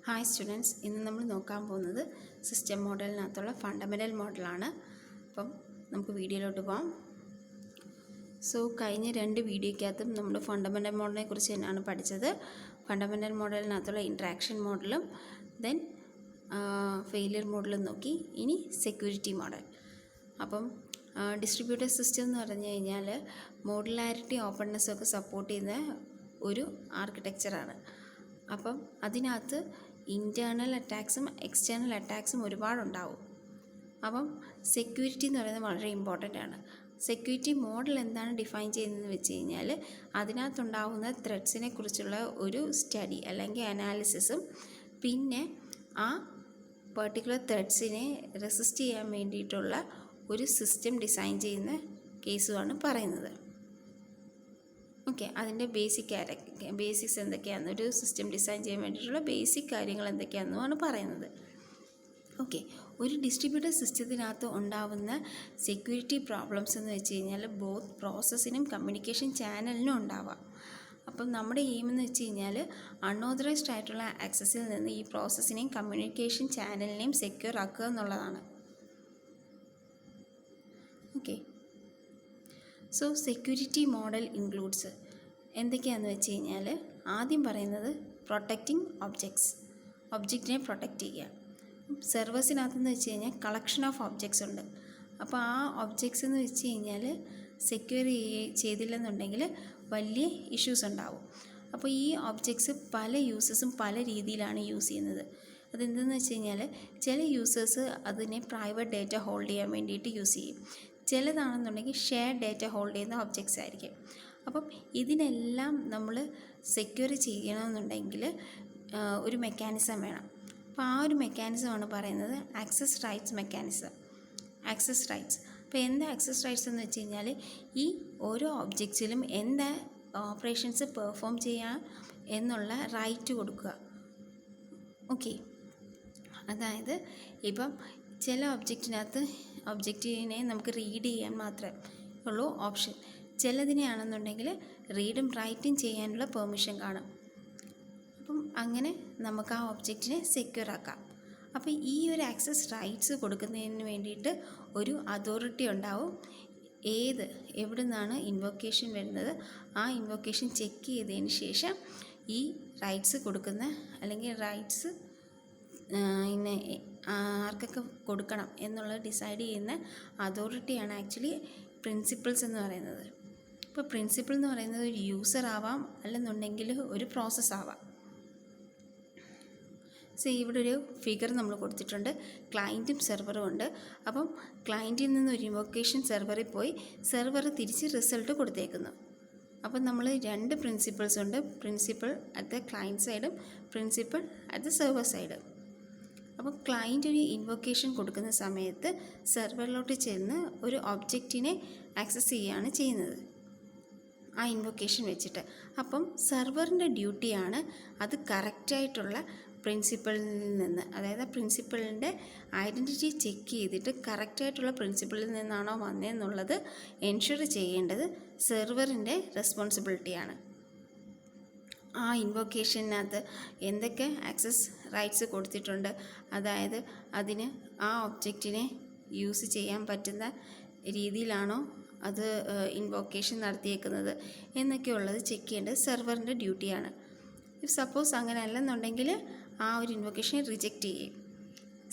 Hi students, ഇന്ന് നമ്മൾ നോക്കാൻ പോകുന്നത് സിസ്റ്റം മോഡലിനകത്തുള്ള ഫണ്ടമെൻ്റൽ മോഡലാണ്. അപ്പം നമുക്ക് വീഡിയോയിലോട്ട് പോകാം. കഴിഞ്ഞ 2 വീഡിയോയ്ക്കകത്തും നമ്മൾ ഫണ്ടമെൻ്റൽ മോഡലിനെ കുറിച്ച് തന്നെയാണ് പഠിച്ചത്. ഫണ്ടമെൻ്റൽ മോഡലിനകത്തുള്ള ഇൻട്രാക്ഷൻ മോഡലും ദെൻ ഫെയിലിയർ മോഡലും നോക്കി. ഇനി സെക്യൂരിറ്റി മോഡൽ. അപ്പം ഡിസ്ട്രിബ്യൂട്ടഡ് സിസ്റ്റം എന്ന് പറഞ്ഞു കഴിഞ്ഞാൽ മോഡുലാരിറ്റി ഓപ്പൺനെസ്സൊക്കെ സപ്പോർട്ട് ചെയ്യുന്ന ഒരു ആർക്കിടെക്ചറാണ്. അപ്പം അതിനകത്ത് ഇൻറ്റേർണൽ അറ്റാക്സും എക്സ്റ്റേണൽ അറ്റാക്സും ഒരുപാടുണ്ടാവും. അപ്പം സെക്യൂരിറ്റി എന്ന് പറയുന്നത് വളരെ ഇമ്പോർട്ടൻ്റ് ആണ്. സെക്യൂരിറ്റി മോഡൽ എന്താണ് ഡിഫൈൻ ചെയ്യുന്നതെന്ന് വെച്ച് കഴിഞ്ഞാൽ അതിനകത്തുണ്ടാവുന്ന ത്രെഡ്സിനെ കുറിച്ചുള്ള ഒരു സ്റ്റഡി അല്ലെങ്കിൽ അനാലിസിസും പിന്നെ ആ പെർട്ടിക്കുലർ ത്രെഡ്സിനെ റെസിസ്റ്റ് ചെയ്യാൻ വേണ്ടിയിട്ടുള്ള ഒരു സിസ്റ്റം ഡിസൈൻ ചെയ്യുന്ന കേസുമാണ് പറയുന്നത്. ഓക്കെ, അതിൻ്റെ ബേസിക്സ് എന്തൊക്കെയാണെന്ന്, ഒരു സിസ്റ്റം ഡിസൈൻ ചെയ്യാൻ വേണ്ടിയിട്ടുള്ള ബേസിക് കാര്യങ്ങൾ എന്തൊക്കെയാണെന്നുമാണ് പറയുന്നത്. ഓക്കെ, ഒരു ഡിസ്ട്രിബ്യൂട്ടഡ് സിസ്റ്റത്തിനകത്ത് ഉണ്ടാവുന്ന സെക്യൂരിറ്റി പ്രോബ്ലംസ് എന്ന് വെച്ച് കഴിഞ്ഞാൽ ബോത്ത് പ്രോസസ്സിനും കമ്മ്യൂണിക്കേഷൻ ചാനലിനും ഉണ്ടാവാം. അപ്പം നമ്മുടെ എയിം എന്ന് വെച്ച് കഴിഞ്ഞാൽ അൺഓതറൈസ്ഡ് ആയിട്ടുള്ള ആക്സസിൽ നിന്ന് ഈ പ്രോസസ്സിനെയും കമ്മ്യൂണിക്കേഷൻ ചാനലിനെയും സെക്യൂർ ആക്കുക എന്നുള്ളതാണ്. ഓക്കെ, സെക്യൂരിറ്റി മോഡൽ ഇൻക്ലൂഡ്സ് എന്തൊക്കെയാണെന്ന് വെച്ച് കഴിഞ്ഞാൽ ആദ്യം പറയുന്നത് പ്രൊട്ടക്റ്റിംഗ് ഒബ്ജക്റ്റിനെ പ്രൊട്ടക്റ്റ് ചെയ്യുക. സെർവേഴ്സിനകത്തെന്ന് വെച്ച് കഴിഞ്ഞാൽ കളക്ഷൻ ഓഫ് ഒബ്ജക്ട്സ് ഉണ്ട്. അപ്പോൾ ആ ഒബ്ജക്ട്സ് എന്ന് വെച്ച് കഴിഞ്ഞാൽ സെക്യൂർ ചെയ്തില്ലെന്നുണ്ടെങ്കിൽ വലിയ ഇഷ്യൂസ് ഉണ്ടാവും. അപ്പോൾ ഈ ഒബ്ജക്ട്സ് പല യൂസേഴ്സും പല രീതിയിലാണ് യൂസ് ചെയ്യുന്നത്. അതെന്തെന്ന് വെച്ച് കഴിഞ്ഞാൽ ചില യൂസേഴ്സ് അതിനെ പ്രൈവറ്റ് ഡേറ്റ ഹോൾഡ് ചെയ്യാൻ വേണ്ടിയിട്ട് യൂസ് ചെയ്യും. ചിലതാണെന്നുണ്ടെങ്കിൽ ഷെയർ ഡേറ്റ ഹോൾഡ് ചെയ്യുന്ന ഒബ്ജക്ട്സ് ആയിരിക്കും. അപ്പം ഇതിനെല്ലാം നമ്മൾ സെക്യൂർ ചെയ്യണമെന്നുണ്ടെങ്കിൽ ഒരു മെക്കാനിസം വേണം. അപ്പോൾ ആ ഒരു മെക്കാനിസമാണ് പറയുന്നത് ആക്സസ് റൈറ്റ്സ് മെക്കാനിസം. അപ്പോൾ എന്താ ആക്സസ് റൈറ്റ്സ് എന്ന് വെച്ച് കഴിഞ്ഞാൽ ഈ ഓരോ ഒബ്ജക്ട്സിലും എന്താ ഓപ്പറേഷൻസ് പെർഫോം ചെയ്യാൻ എന്നുള്ള റൈറ്റ് കൊടുക്കുക. ഓക്കെ, അതായത് ഇപ്പം ചില ഒബ്ജക്റ്റിനെ നമുക്ക് റീഡ് ചെയ്യാൻ മാത്രമേ ഉള്ളൂ ഓപ്ഷൻ. ചിലതിനെയാണെന്നുണ്ടെങ്കിൽ റീഡും റൈറ്റും ചെയ്യാനുള്ള പെർമിഷൻ കാണും. അപ്പം അങ്ങനെ നമുക്ക് ആ ഒബ്ജക്റ്റിനെ സെക്യൂർ ആക്കാം. അപ്പോൾ ഈ ഒരു ആക്സസ് റൈറ്റ്സ് കൊടുക്കുന്നതിന് വേണ്ടിയിട്ട് ഒരു അതോറിറ്റി ഉണ്ടാവും. എവിടെ നിന്നാണ് ഇൻവൊക്കേഷൻ വരുന്നത് ആ ഇൻവൊക്കേഷൻ ചെക്ക് ചെയ്തതിന് ശേഷം ഈ റൈറ്റ്സ് കൊടുക്കുന്ന അല്ലെങ്കിൽ റൈറ്റ്സ് ഇന്നെ ആർക്കൊക്കെ കൊടുക്കണം എന്നുള്ളത് ഡിസൈഡ് ചെയ്യുന്ന അതോറിറ്റിയാണ് ആക്ച്വലി പ്രിൻസിപ്പിൾസ് എന്ന് പറയുന്നത്. ഇപ്പോൾ പ്രിൻസിപ്പിൾ എന്ന് പറയുന്നത് ഒരു യൂസർ ആവാം, അല്ലെന്നുണ്ടെങ്കിൽ ഒരു പ്രോസസ്സ് ആവാം. ഇവിടെ ഒരു ഫിഗർ നമ്മൾ കൊടുത്തിട്ടുണ്ട്. ക്ലയൻറ്റും സെർവറും ഉണ്ട്. അപ്പം ക്ലയൻറ്റിൽ നിന്ന് ഒരു ഇൻവൊക്കേഷൻ സെർവറിൽ പോയി സെർവർ തിരിച്ച് റിസൾട്ട് കൊടുത്തേക്കുന്നു. അപ്പം നമ്മൾ 2 പ്രിൻസിപ്പിൾസ് ഉണ്ട്. പ്രിൻസിപ്പിൾ അറ്റ് ദ ക്ലയൻറ്റ് സൈഡും പ്രിൻസിപ്പിൾ അറ്റ് ദ സെർവർ സൈഡും. അപ്പോൾ ക്ലയൻറ്റ് ഒരു ഇൻവൊക്കേഷൻ കൊടുക്കുന്ന സമയത്ത് സെർവറിലോട്ട് ചെന്ന് ഒരു ഒബ്ജക്റ്റിനെ ആക്സസ് ചെയ്യുകയാണ് ചെയ്യുന്നത് ആ ഇൻവൊക്കേഷൻ വെച്ചിട്ട്. അപ്പം സെർവറിൻ്റെ ഡ്യൂട്ടിയാണ് അത് കറക്റ്റായിട്ടുള്ള പ്രിൻസിപ്പിളിൽ നിന്ന്, അതായത് പ്രിൻസിപ്പിളിൻ്റെ ഐഡൻറ്റിറ്റി ചെക്ക് ചെയ്തിട്ട് കറക്റ്റായിട്ടുള്ള പ്രിൻസിപ്പിളിൽ നിന്നാണോ വന്നതെന്നുള്ളത് എൻഷുർ ചെയ്യേണ്ടത് സെർവറിൻ്റെ റെസ്പോൺസിബിലിറ്റിയാണ്. ആ ഇൻവൊക്കേഷനകത്ത് എന്തൊക്കെ ആക്സസ് റൈറ്റ്സ് കൊടുത്തിട്ടുണ്ട്, അതായത് അതിന് ആ ഒബ്ജക്റ്റിനെ യൂസ് ചെയ്യാൻ പറ്റുന്ന രീതിയിലാണോ അത് ഇൻവൊക്കേഷൻ നടത്തിയേക്കുന്നത് എന്നൊക്കെയുള്ളത് ചെക്ക് ചെയ്യേണ്ടത് സെർവറിൻ്റെ ഡ്യൂട്ടിയാണ്. ഇഫ് സപ്പോസ് അങ്ങനെ അല്ലെന്നുണ്ടെങ്കിൽ ആ ഒരു ഇൻവൊക്കേഷനെ റിജക്റ്റ് ചെയ്യും.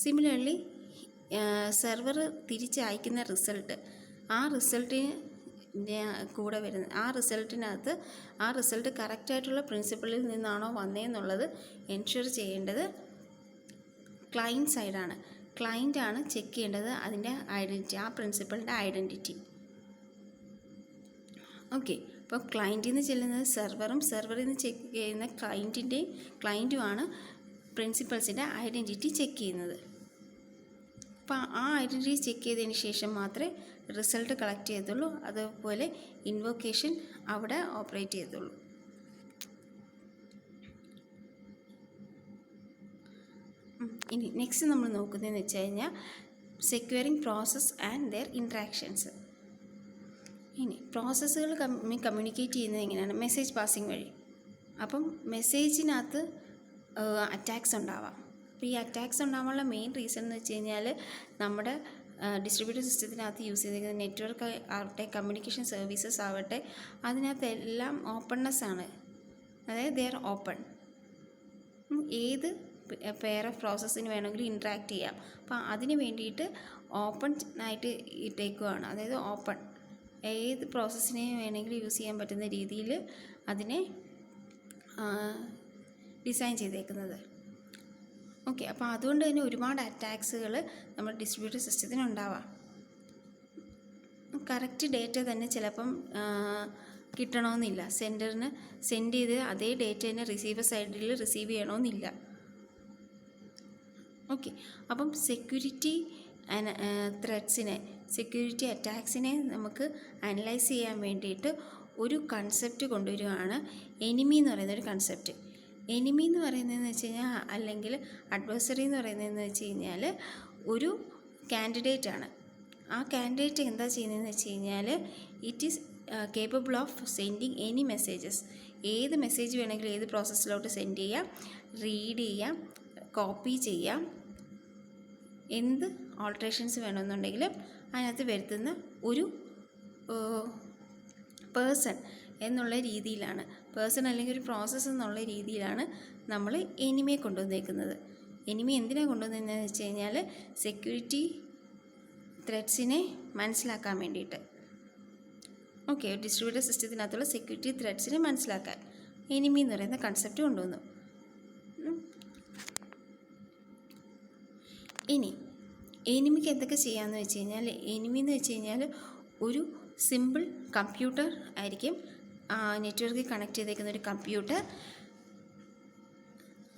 സിമിലർലി സെർവർ തിരിച്ചയക്കുന്ന ആ റിസൾട്ടിന് കൂടെ വരുന്നത് ആ റിസൾട്ട് കറക്റ്റായിട്ടുള്ള പ്രിൻസിപ്പിളിൽ നിന്നാണോ വന്നതെന്നുള്ളത് എൻഷുർ ചെയ്യേണ്ടത് ക്ലയൻറ്റ് സൈഡാണ്. ക്ലയൻറ്റാണ് ചെക്ക് ചെയ്യേണ്ടത് അതിൻ്റെ ഐഡൻറ്റിറ്റി, ആ പ്രിൻസിപ്പിളിൻ്റെ ഐഡൻറ്റിറ്റി. ഓക്കെ, അപ്പോൾ ക്ലയൻറ്റിൽ നിന്ന് ചെല്ലുന്നത് സെർവറും സെർവറിൽ നിന്ന് ചെക്ക് ചെയ്യുന്ന ക്ലയൻറ്റുമാണ് പ്രിൻസിപ്പൾസിൻ്റെ ഐഡൻറ്റിറ്റി ചെക്ക് ചെയ്യുന്നത്. അപ്പോൾ ആ ഐഡൻറ്റിറ്റി ചെക്ക് ചെയ്തതിന് ശേഷം മാത്രമേ റിസൾട്ട് കളക്ട് ചെയ്യത്തുള്ളൂ. അതുപോലെ ഇൻവൊക്കേഷൻ അവിടെ ഓപ്പറേറ്റ് ചെയ്തുള്ളൂ. ഇനി നെക്സ്റ്റ് നമ്മൾ നോക്കുന്നതെന്ന് വെച്ച് കഴിഞ്ഞാൽ securing process and their interactions. ഇനി പ്രോസസ്സുകൾ കമ്മ്യൂണിക്കേറ്റ് ചെയ്യുന്നത് എങ്ങനെയാണ്? മെസ്സേജ് പാസിംഗ് വഴി. അപ്പം മെസ്സേജിനകത്ത് അറ്റാക്സ് ഉണ്ടാവാം. അപ്പോൾ ഈ അറ്റാക്സ് ഉണ്ടാവാനുള്ള മെയിൻ റീസൺ എന്ന് വെച്ച് കഴിഞ്ഞാൽ നമ്മുടെ ഡിസ്ട്രിബ്യൂട്ടഡ് സിസ്റ്റത്തിനകത്ത് യൂസ് ചെയ്തിരിക്കുന്ന നെറ്റ്വർക്ക് ആവട്ടെ, കമ്മ്യൂണിക്കേഷൻ സർവീസസ് ആവട്ടെ, അതിനകത്ത് എല്ലാം ഓപ്പൺനെസ് ആണ്. അതായത് ദേ ആർ ഓപ്പൺ. ഏത് പെയർ ഓഫ് പ്രോസസ്സിന് വേണമെങ്കിലും ഇൻട്രാക്ട് ചെയ്യാം. അപ്പോൾ അതിന് വേണ്ടിയിട്ട് ഓപ്പൺ ആയിട്ട് ഇട്ടേക്കുവാണ്. അതായത് ഓപ്പൺ, ഏത് പ്രോസസ്സിനെ വേണമെങ്കിലും യൂസ് ചെയ്യാൻ പറ്റുന്ന രീതിയിൽ അതിനെ ഡിസൈൻ ചെയ്തേക്കുന്നത്. ഓക്കെ, അപ്പോൾ അതുകൊണ്ട് തന്നെ ഒരുപാട് അറ്റാക്സുകൾ നമ്മുടെ ഡിസ്ട്രിബ്യൂട്ടഡ് സിസ്റ്റത്തിന് ഉണ്ടാവാം. കറക്റ്റ് ഡേറ്റ തന്നെ ചിലപ്പം കിട്ടണമെന്നില്ല. സെൻറ്ററിന് സെൻഡ് ചെയ്ത് അതേ ഡേറ്റ തന്നെ റിസീവർ സൈഡിൽ റിസീവ് ചെയ്യണമെന്നില്ല. ഓക്കെ, അപ്പം സെക്യൂരിറ്റി സെക്യൂരിറ്റി അറ്റാക്സിനെ നമുക്ക് അനലൈസ് ചെയ്യാൻ വേണ്ടിയിട്ട് ഒരു കൺസെപ്റ്റ് കൊണ്ടുവരികയാണ് എനിമി എന്ന് പറയുന്നൊരു കൺസെപ്റ്റ്. എനിമി എന്ന് പറയുന്നതെന്ന് വെച്ച് കഴിഞ്ഞാൽ, അല്ലെങ്കിൽ അഡ്വേഴ്സറി എന്ന് പറയുന്നതെന്ന് വെച്ച് കഴിഞ്ഞാൽ ഒരു കാൻഡിഡേറ്റ് ആണ്. ആ കാൻഡിഡേറ്റ് എന്താ ചെയ്യുന്നതെന്ന് വെച്ച് കഴിഞ്ഞാൽ, it is capable of sending any messages. ഏത് മെസ്സേജ് വേണമെങ്കിലും ഏത് പ്രോസസ്സിലോട്ട് സെൻഡ് ചെയ്യാം, റീഡ് ചെയ്യാം, കോപ്പി ചെയ്യാം, എന്ത് ഓൾട്രേഷൻസ് വേണമെന്നുണ്ടെങ്കിലും അതിനകത്ത് വരുത്തുന്ന ഒരു പേഴ്സൺ എന്നുള്ള രീതിയിലാണ്, പേഴ്സൺ അല്ലെങ്കിൽ ഒരു പ്രോസസ്സ് എന്നുള്ള രീതിയിലാണ് നമ്മൾ എനിമിയെ കൊണ്ടുവന്നേക്കുന്നത്. എനിമി എന്തിനാണ് കൊണ്ടുവന്നതെന്ന് വെച്ച് കഴിഞ്ഞാൽ, സെക്യൂരിറ്റി ത്രെഡ്സിനെ മനസ്സിലാക്കാൻ വേണ്ടിയിട്ട്. ഓക്കെ, ഡിസ്ട്രിബ്യൂട്ടഡ് സിസ്റ്റത്തിനകത്തുള്ള സെക്യൂരിറ്റി ത്രെഡ്സിനെ മനസ്സിലാക്കാൻ എനിമി എന്ന് പറയുന്ന കൺസെപ്റ്റ് കൊണ്ടുവന്നു. ഇനി എനിമിക്ക് എന്തൊക്കെ ചെയ്യാമെന്ന് വെച്ച് കഴിഞ്ഞാൽ, എനിമി എന്ന് വെച്ച് കഴിഞ്ഞാൽ ഒരു സിമ്പിൾ കമ്പ്യൂട്ടർ ആയിരിക്കും. നെറ്റ്വർക്കിൽ കണക്ട് ചെയ്തേക്കുന്ന ഒരു കമ്പ്യൂട്ടർ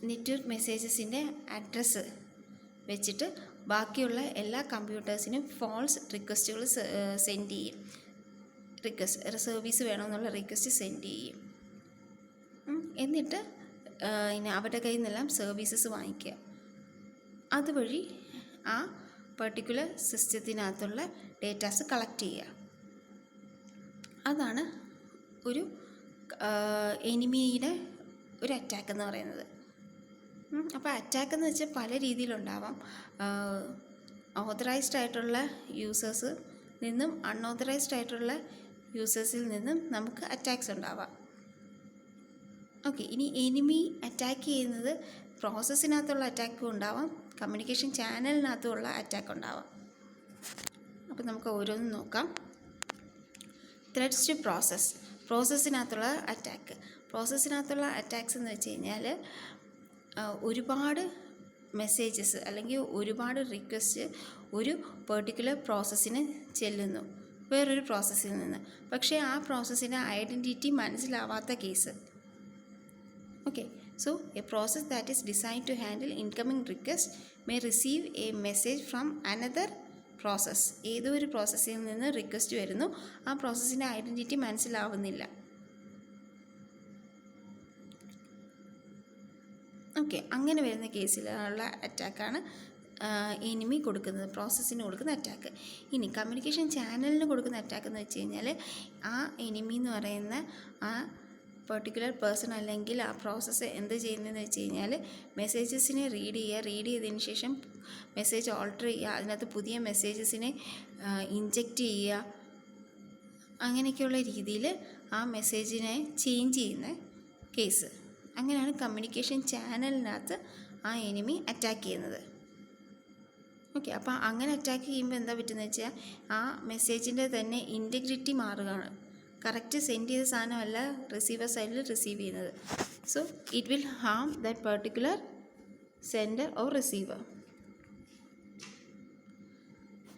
നെറ്റ്വർക്ക് മെസ്സേജസിൻ്റെ അഡ്രസ്സ് വെച്ചിട്ട് ബാക്കിയുള്ള എല്ലാ കമ്പ്യൂട്ടേഴ്സിനും ഫാൾസ് റിക്വസ്റ്റുകൾ സെൻഡ് ചെയ്യും. സർവീസ് വേണമെന്നുള്ള റിക്വസ്റ്റ് സെൻഡ് ചെയ്യും. എന്നിട്ട് അവരുടെ കയ്യിൽ നിന്നെല്ലാം സർവീസസ് വാങ്ങിക്കുക. അതുവഴി ആ പെർട്ടിക്കുലർ സിസ്റ്റത്തിനകത്തുള്ള ഡേറ്റാസ് കളക്ട് ചെയ്യുക. അതാണ് ഒരു എനിമിയുടെ ഒരു അറ്റാക്ക് എന്ന് പറയുന്നത്. അപ്പോൾ അറ്റാക്ക് എന്ന് വെച്ചാൽ പല രീതിയിലുണ്ടാവാം. ഓതറൈസ്ഡ് ആയിട്ടുള്ള യൂസേഴ്സ് നിന്നും അൺഓതറൈസ്ഡ് ആയിട്ടുള്ള യൂസേഴ്സിൽ നിന്നും നമുക്ക് അറ്റാക്സ് ഉണ്ടാവാം. ഓക്കെ, ഇനി എനിമി അറ്റാക്ക് ചെയ്യുന്നത് പ്രോസസ്സിനകത്തുള്ള അറ്റാക്കും ഉണ്ടാവാം, കമ്മ്യൂണിക്കേഷൻ ചാനലിനകത്തുള്ള അറ്റാക്ക് ഉണ്ടാവാം. അപ്പോൾ നമുക്ക് ഓരോന്നും നോക്കാം. ത്രെഡ്സ് ടു പ്രോസസ്സിനകത്തുള്ള അറ്റാക്ക്. പ്രോസസ്സിനകത്തുള്ള അറ്റാക്സ് എന്ന് വെച്ച് കഴിഞ്ഞാൽ, ഒരുപാട് മെസ്സേജസ് അല്ലെങ്കിൽ ഒരുപാട് റിക്വസ്റ്റ് ഒരു പെർട്ടിക്കുലർ പ്രോസസ്സിന് ചെല്ലുന്നു വേറൊരു പ്രോസസ്സിൽ നിന്ന്. പക്ഷേ ആ പ്രോസസ്സിൻ്റെ ഐഡൻറ്റിറ്റി മനസ്സിലാവാത്ത case. Okay, so a process that is designed to handle incoming request may receive a message from another process. ഏതോ ഒരു പ്രോസസ്സിൽ നിന്ന് റിക്വസ്റ്റ് വരുന്നു, ആ പ്രോസസ്സിൻ്റെ ഐഡൻറ്റിറ്റി മനസ്സിലാവുന്നില്ല. ഓക്കെ, അങ്ങനെ വരുന്ന കേസിലുള്ള അറ്റാക്കാണ് എനിമി കൊടുക്കുന്നത്, പ്രോസസ്സിന് കൊടുക്കുന്ന അറ്റാക്ക്. ഇനി കമ്മ്യൂണിക്കേഷൻ ചാനലിന് കൊടുക്കുന്ന അറ്റാക്ക് എന്ന് വെച്ച് കഴിഞ്ഞാൽ, ആ എനിമി എന്ന് പറയുന്ന ആ പെർട്ടിക്കുലർ പേഴ്സൺ അല്ലെങ്കിൽ ആ പ്രോസസ്സ് എന്ത് ചെയ്യുന്നതെന്ന് വെച്ച് കഴിഞ്ഞാൽ, മെസ്സേജസിനെ റീഡ് ചെയ്തതിന് ശേഷം മെസ്സേജ് ഓൾട്ടർ ചെയ്യുക, അതിനകത്ത് പുതിയ മെസ്സേജസിനെ ഇൻജെക്റ്റ് ചെയ്യുക, അങ്ങനെയൊക്കെയുള്ള രീതിയിൽ ആ മെസ്സേജിനെ ചേഞ്ച് ചെയ്യുന്ന കേസ്. അങ്ങനെയാണ് കമ്മ്യൂണിക്കേഷൻ ചാനലിനകത്ത് ആ എനിമി അറ്റാക്ക് ചെയ്യുന്നത്. ഓക്കെ, അപ്പോൾ അങ്ങനെ അറ്റാക്ക് ചെയ്യുമ്പോൾ എന്താ പറ്റുന്നത് വെച്ചാൽ, ആ മെസ്സേജിൻ്റെ തന്നെ ഇൻറ്റഗ്രിറ്റി മാറുകയാണ്. കറക്റ്റ് സെൻഡ് ചെയ്ത സാധനമല്ല റിസീവർ സൈഡിൽ റിസീവ് ചെയ്യുന്നത്. So it will harm that particular sender or receiver.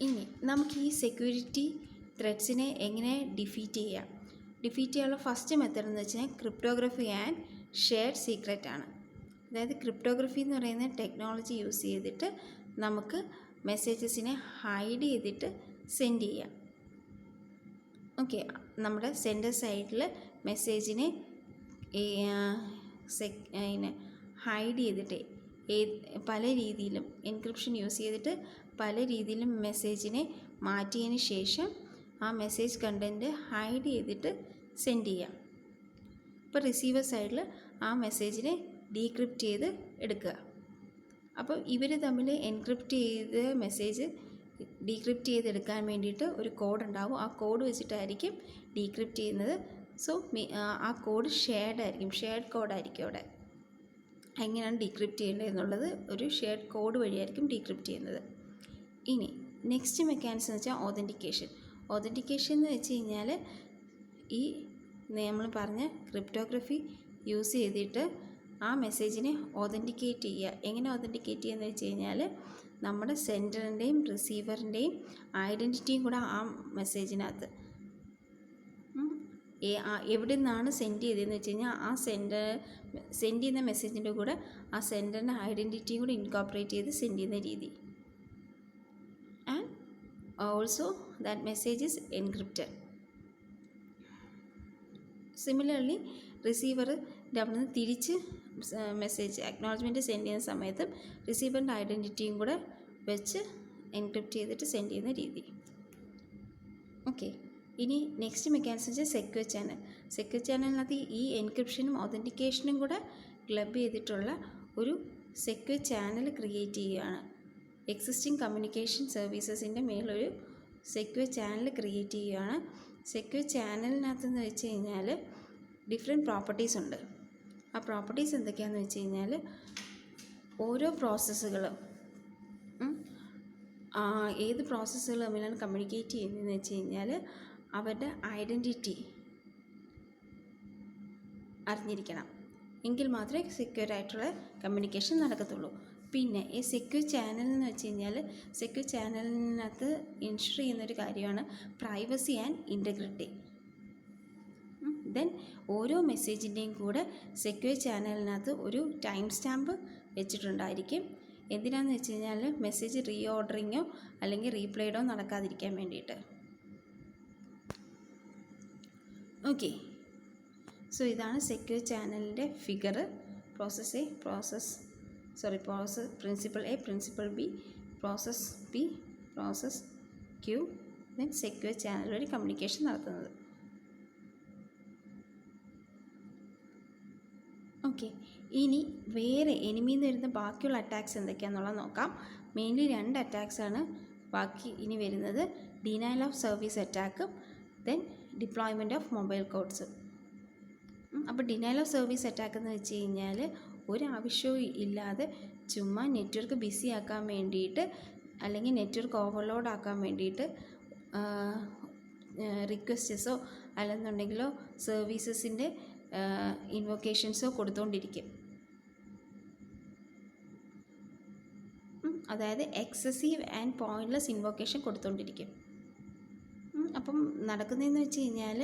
ഇനി നമുക്ക് ഈ സെക്യൂരിറ്റി ത്രെഡ്സിനെ എങ്ങനെ ഡിഫീറ്റ് ചെയ്യാനുള്ള ഫസ്റ്റ് മെത്തേഡ് എന്ന് വെച്ചാൽ ക്രിപ്റ്റോഗ്രഫി ആൻഡ് ഷെയർഡ് സീക്രറ്റ് ആണ്. അതായത് ക്രിപ്റ്റോഗ്രഫി എന്ന് പറയുന്ന ടെക്നോളജി യൂസ് ചെയ്തിട്ട് നമുക്ക് മെസ്സേജസിനെ ഹൈഡ് ചെയ്തിട്ട് സെൻഡ് ചെയ്യാം. ഓക്കെ, നമ്മുടെ സെൻഡർ സൈഡിൽ മെസ്സേജിനെ ഹൈഡ് ചെയ്തിട്ട് പല രീതിയിലും എൻക്രിപ്ഷൻ യൂസ് ചെയ്തിട്ട് പല രീതിയിലും മെസ്സേജിനെ മാറ്റിയതിന് ശേഷം ആ മെസ്സേജ് കണ്ടൻറ്റ് ഹൈഡ് ചെയ്തിട്ട് സെൻഡ് ചെയ്യാം. ഇപ്പോൾ റിസീവർ സൈഡിൽ ആ മെസ്സേജിനെ ഡീക്രിപ്റ്റ് ചെയ്ത് എടുക്കുക. അപ്പോൾ ഇവർ തമ്മിൽ എൻക്രിപ്റ്റ് ചെയ്ത മെസ്സേജ് ഡീക്രിപ്റ്റ് ചെയ്തെടുക്കാൻ വേണ്ടിയിട്ട് ഒരു കോഡ് ഉണ്ടാവും. ആ കോഡ് വെച്ചിട്ടായിരിക്കും ഡീക്രിപ്റ്റ് ചെയ്യുന്നത്. സോ ആ കോഡ് ഷെയർഡ് കോഡായിരിക്കും അവിടെ. എങ്ങനെയാണ് ഡീക്രിപ്റ്റ് ചെയ്യേണ്ടത് എന്നുള്ളത് ഒരു ഷെയർഡ് കോഡ് വഴിയായിരിക്കും ഡീക്രിപ്റ്റ് ചെയ്യുന്നത്. ഇനി നെക്സ്റ്റ് മെക്കാനിസം എന്ന് വെച്ചാൽ ഓതൻറ്റിക്കേഷൻ എന്ന് വെച്ച് കഴിഞ്ഞാൽ ഈ നമ്മൾ പറഞ്ഞ ക്രിപ്റ്റോഗ്രഫി യൂസ് ചെയ്തിട്ട് ആ മെസ്സേജിനെ ഓതൻറ്റിക്കേറ്റ് ചെയ്യുക. എങ്ങനെ ഓതൻറ്റിക്കേറ്റ് ചെയ്യുക എന്ന് വെച്ച് കഴിഞ്ഞാൽ നമ്മുടെ സെൻഡറിൻ്റെയും റിസീവറിൻ്റെയും ഐഡൻറ്റിറ്റിയും കൂടെ ആ മെസ്സേജിനകത്ത് എവിടെ നിന്നാണ് സെൻഡ് ചെയ്തതെന്ന് വെച്ച് കഴിഞ്ഞാൽ ആ സെൻഡ് ചെയ്യുന്ന മെസ്സേജിൻ്റെ കൂടെ ആ സെൻഡറിൻ്റെ ഐഡൻറ്റിറ്റിയും കൂടെ ഇൻകോർപ്പറേറ്റ് ചെയ്ത് സെൻഡ് ചെയ്യുന്ന രീതി. And also that message is encrypted. Similarly റിസീവറിൻ്റെ അവിടെ നിന്ന് തിരിച്ച് മെസ്സേജ് അക്നോളജ്മെൻറ്റ് സെൻഡ് ചെയ്യുന്ന സമയത്ത് റിസീവറിൻ്റെ ഐഡൻറ്റിറ്റിയും കൂടെ വെച്ച് എൻക്രിപ്റ്റ് ചെയ്തിട്ട് സെൻഡ് ചെയ്യുന്ന രീതി. ഓക്കെ, ഇനി നെക്സ്റ്റ് മെക്കാനിസം വെച്ചാൽ സെക്യൂർ ചാനലിനകത്ത് ഈ എൻക്രിപ്ഷനും ഓതൻറ്റിക്കേഷനും കൂടെ ക്ലബ് ചെയ്തിട്ടുള്ള ഒരു സെക്യൂർ ചാനൽ ക്രിയേറ്റ് ചെയ്യുകയാണ്. എക്സിസ്റ്റിംഗ് കമ്മ്യൂണിക്കേഷൻ സർവീസസിൻ്റെ മേലൊരു സെക്യൂർ ചാനൽ ക്രിയേറ്റ് ചെയ്യുകയാണ്. സെക്യൂർ ചാനലിനകത്തെന്ന് വെച്ച് കഴിഞ്ഞാൽ ഡിഫറെൻറ്റ് പ്രോപ്പർട്ടീസ് ഉണ്ട്. ആ പ്രോപ്പർട്ടീസ് എന്തൊക്കെയാണെന്ന് വെച്ച് കഴിഞ്ഞാൽ ഓരോ പ്രോസസ്സുകളും ഏത് പ്രോസസ്സുകൾ തമ്മിലാണ് കമ്മ്യൂണിക്കേറ്റ് ചെയ്യുന്നതെന്ന് വെച്ച് കഴിഞ്ഞാൽ അവരുടെ ഐഡൻറ്റിറ്റി അറിഞ്ഞിരിക്കണം. എങ്കിൽ മാത്രമേ സെക്യൂർ ആയിട്ടുള്ള കമ്മ്യൂണിക്കേഷൻ നടക്കത്തുള്ളൂ. പിന്നെ ഈ സെക്യൂർ ചാനൽ എന്ന് വെച്ച് കഴിഞ്ഞാൽ സെക്യൂർ ചാനലിനകത്ത് ഇൻഷുർ ചെയ്യുന്നൊരു കാര്യമാണ് പ്രൈവസി ആൻഡ് ഇൻറ്റഗ്രിറ്റി. ദെൻ ഓരോ മെസ്സേജിൻ്റെയും കൂടെ സെക്യൂർ ചാനലിനകത്ത് ഒരു ടൈം സ്റ്റാമ്പ് വെച്ചിട്ടുണ്ടായിരിക്കും. എന്തിനാണെന്ന് വെച്ച് കഴിഞ്ഞാൽ മെസ്സേജ് റീ ഓർഡറിങ്ങോ അല്ലെങ്കിൽ റീപ്ലേഡോ നടക്കാതിരിക്കാൻ വേണ്ടിയിട്ട്. ഓക്കെ, സോ ഇതാണ് സെക്യൂർ ചാനലിൻ്റെ figure. Principal A, principal B, process B, process Q, then secure channel വഴി കമ്മ്യൂണിക്കേഷൻ നടത്തുന്നത്. ഓക്കെ, ഇനി വേറെ എനിമിന്ന് വരുന്ന ബാക്കിയുള്ള അറ്റാക്സ് എന്തൊക്കെയാണെന്നുള്ളത് നോക്കാം. മെയിൻലി 2 അറ്റാക്സാണ് ബാക്കി ഇനി വരുന്നത്. ഡിനയൽ ഓഫ് സർവീസ് അറ്റാക്കും then deployment of mobile codes. അപ്പോൾ ഡിനയൽ ഓഫ് സർവീസ് അറ്റാക്ക് എന്ന് വെച്ച് കഴിഞ്ഞാൽ ഒരാവശ്യവും ഇല്ലാതെ ചുമ്മാ നെറ്റ്വർക്ക് ബിസി ആക്കാൻ വേണ്ടിയിട്ട് അല്ലെങ്കിൽ നെറ്റ്വർക്ക് ഓവർലോഡ് ആക്കാൻ വേണ്ടിയിട്ട് റിക്വസ്റ്റസോ അല്ലെന്നുണ്ടെങ്കിലോ സർവീസസിൻ്റെ ഇൻവൊക്കേഷൻസോ കൊടുത്തുകൊണ്ടിരിക്കും. അതായത് എക്സസീവ് ആൻഡ് പോയിൻറ്റ്ലെസ് ഇൻവൊക്കേഷൻ കൊടുത്തുകൊണ്ടിരിക്കും. അപ്പം നടക്കുന്നതെന്ന് വെച്ച് കഴിഞ്ഞാൽ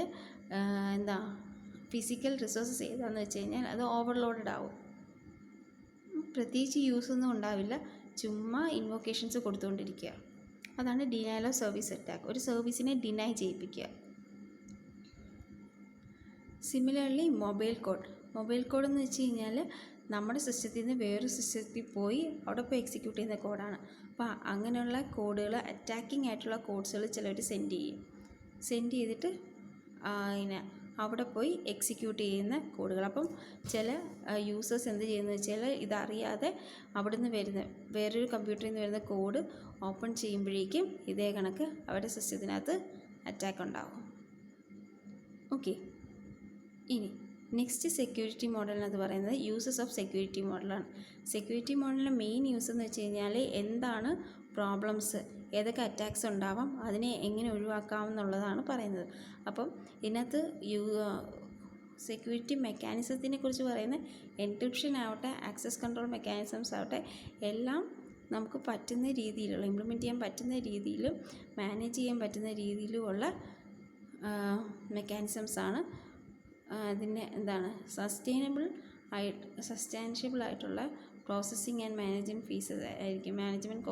ഫിസിക്കൽ റിസോഴ്സസ് ഏതാണെന്ന് വെച്ച് കഴിഞ്ഞാൽ അത് ഓവർലോഡഡ് ആവും. പ്രത്യേകിച്ച് യൂസൊന്നും ഉണ്ടാവില്ല, ചുമ്മാ ഇൻവൊക്കേഷൻസ് കൊടുത്തുകൊണ്ടിരിക്കുക. അതാണ് ഡിനയൽ ഓഫ് സർവീസ് അറ്റാക്ക്. ഒരു സർവീസിനെ ഡിനൈ ചെയ്യിപ്പിക്കുക. സിമിലർലി മൊബൈൽ കോഡ് എന്ന് വെച്ച് കഴിഞ്ഞാൽ നമ്മുടെ സിസ്റ്റത്തിൽ നിന്ന് വേറൊരു സിസ്റ്റത്തിൽ പോയി അവിടെ പോയി എക്സിക്യൂട്ട് ചെയ്യുന്ന കോഡാണ്. അപ്പോൾ അങ്ങനെയുള്ള കോഡുകൾ, അറ്റാക്കിംഗ് ആയിട്ടുള്ള കോഡ്സുകൾ ചിലർ സെൻഡ് ചെയ്തിട്ട് ഇങ്ങനെ അവിടെ പോയി എക്സിക്യൂട്ട് ചെയ്യുന്ന കോഡുകൾ. അപ്പം ചില യൂസേഴ്സ് എന്ത് ചെയ്യുന്നത് വെച്ചാൽ ഇതറിയാതെ അവിടെ നിന്ന് വരുന്ന വേറൊരു കമ്പ്യൂട്ടറിൽ നിന്ന് വരുന്ന കോഡ് ഓപ്പൺ ചെയ്യുമ്പോഴേക്കും ഇതേ കണക്ക് അവരുടെ സിസ്റ്റത്തിനകത്ത് അറ്റാക്ക് ഉണ്ടാവും. ഓക്കെ, ഇനി നെക്സ്റ്റ് സെക്യൂരിറ്റി മോഡലിനകത്ത് പറയുന്നത് യൂസസ് ഓഫ് സെക്യൂരിറ്റി മോഡലാണ്. സെക്യൂരിറ്റി മോഡലിൻ്റെ മെയിൻ യൂസ് എന്ന് വെച്ച് കഴിഞ്ഞാൽ എന്താണ് പ്രോബ്ലംസ്, ഏതൊക്കെ അറ്റാക്സ് ഉണ്ടാവാം, അതിനെ എങ്ങനെ ഒഴിവാക്കാമെന്നുള്ളതാണ് പറയുന്നത്. അപ്പം ഇതിനകത്ത് സെക്യൂരിറ്റി മെക്കാനിസത്തിനെ കുറിച്ച് പറയുന്ന എൻക്രിപ്ഷൻ ആവട്ടെ, ആക്സസ് കൺട്രോൾ മെക്കാനിസംസ് ആവട്ടെ, എല്ലാം നമുക്ക് പറ്റുന്ന രീതിയിലുള്ള ഇംപ്ലിമെൻറ്റ് ചെയ്യാൻ പറ്റുന്ന രീതിയിലും മാനേജ് ചെയ്യാൻ പറ്റുന്ന രീതിയിലുമുള്ള മെക്കാനിസംസാണ്. അതിൻ്റെ സസ്റ്റൈനബിൾ ആയിട്ടുള്ള പ്രോസസ്സിങ് ആൻഡ് മാനേജ്മെൻറ്റ് ഫീസ് ആയിരിക്കും, മാനേജ്മെൻറ്റ്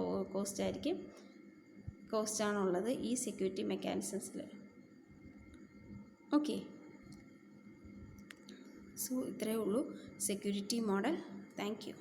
കോസ്റ്റാണുള്ളത് ഈ സെക്യൂരിറ്റി മെക്കാനിസംസിൽ. ഓക്കെ, സോ ഇത്രയേ ഉള്ളൂ സെക്യൂരിറ്റി മോഡൽ. Thank you.